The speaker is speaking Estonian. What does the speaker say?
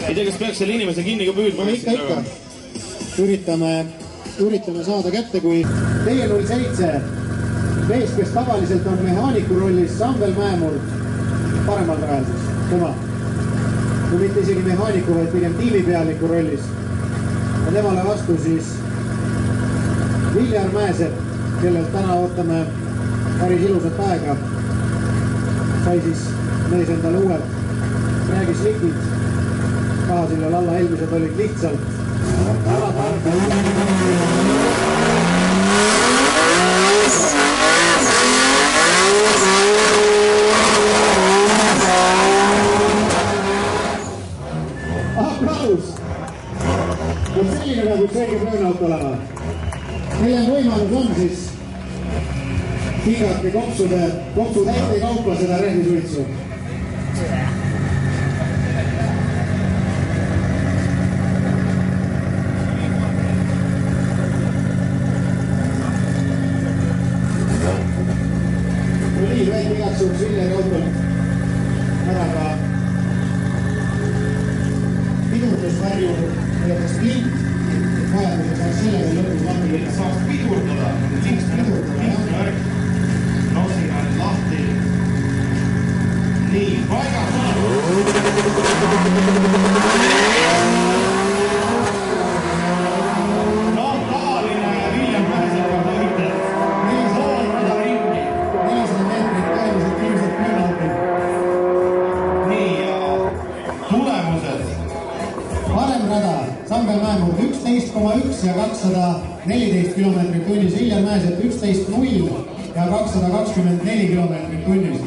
ei tea, kas peaks selle inimese kinni ka püüdma? Ikka. Üritame saada kätte, kui teie 07 mees, kes tavaliselt on mehaaniku rollis, Samvel Mäemurd, paremal rajal siis, tema. Kui mitte isegi mehaaniku, vaid pigem tiimipealiku rollis. Ja temale vastu siis Viljar Mäesepp, kellelt täna ootame päris ilusat aega. Sai siis mees endale uued räägislikid. Kahasillal alla eelmised olid lihtsalt aplaus! Kui selline nagu selge plöönaut olema. Milline võimalus on siis hingake kopsu täite kaupa seda rehvisuitsu? Nii, väike igaks juhuks Villeri autolt ära ka pidurdusvärju näiteks klint, vajadusel saaks selle veel lõpus lahti. Saaks pidurdada, linksvärk. No siin on lahti. Nii, paigas on. No, tavaline Viljar Mäesepp on võitel. Pool rada ringi. 400 meetrit päeviselt ilmselt plöönauti. Nii, ja tulemused. Parem rada, Samvel Mäemurd 11,1 ja 214 kilomeetrit tunnis, Viljar Mäesepp 11,0 ja 224 kilomeetrit tunnis.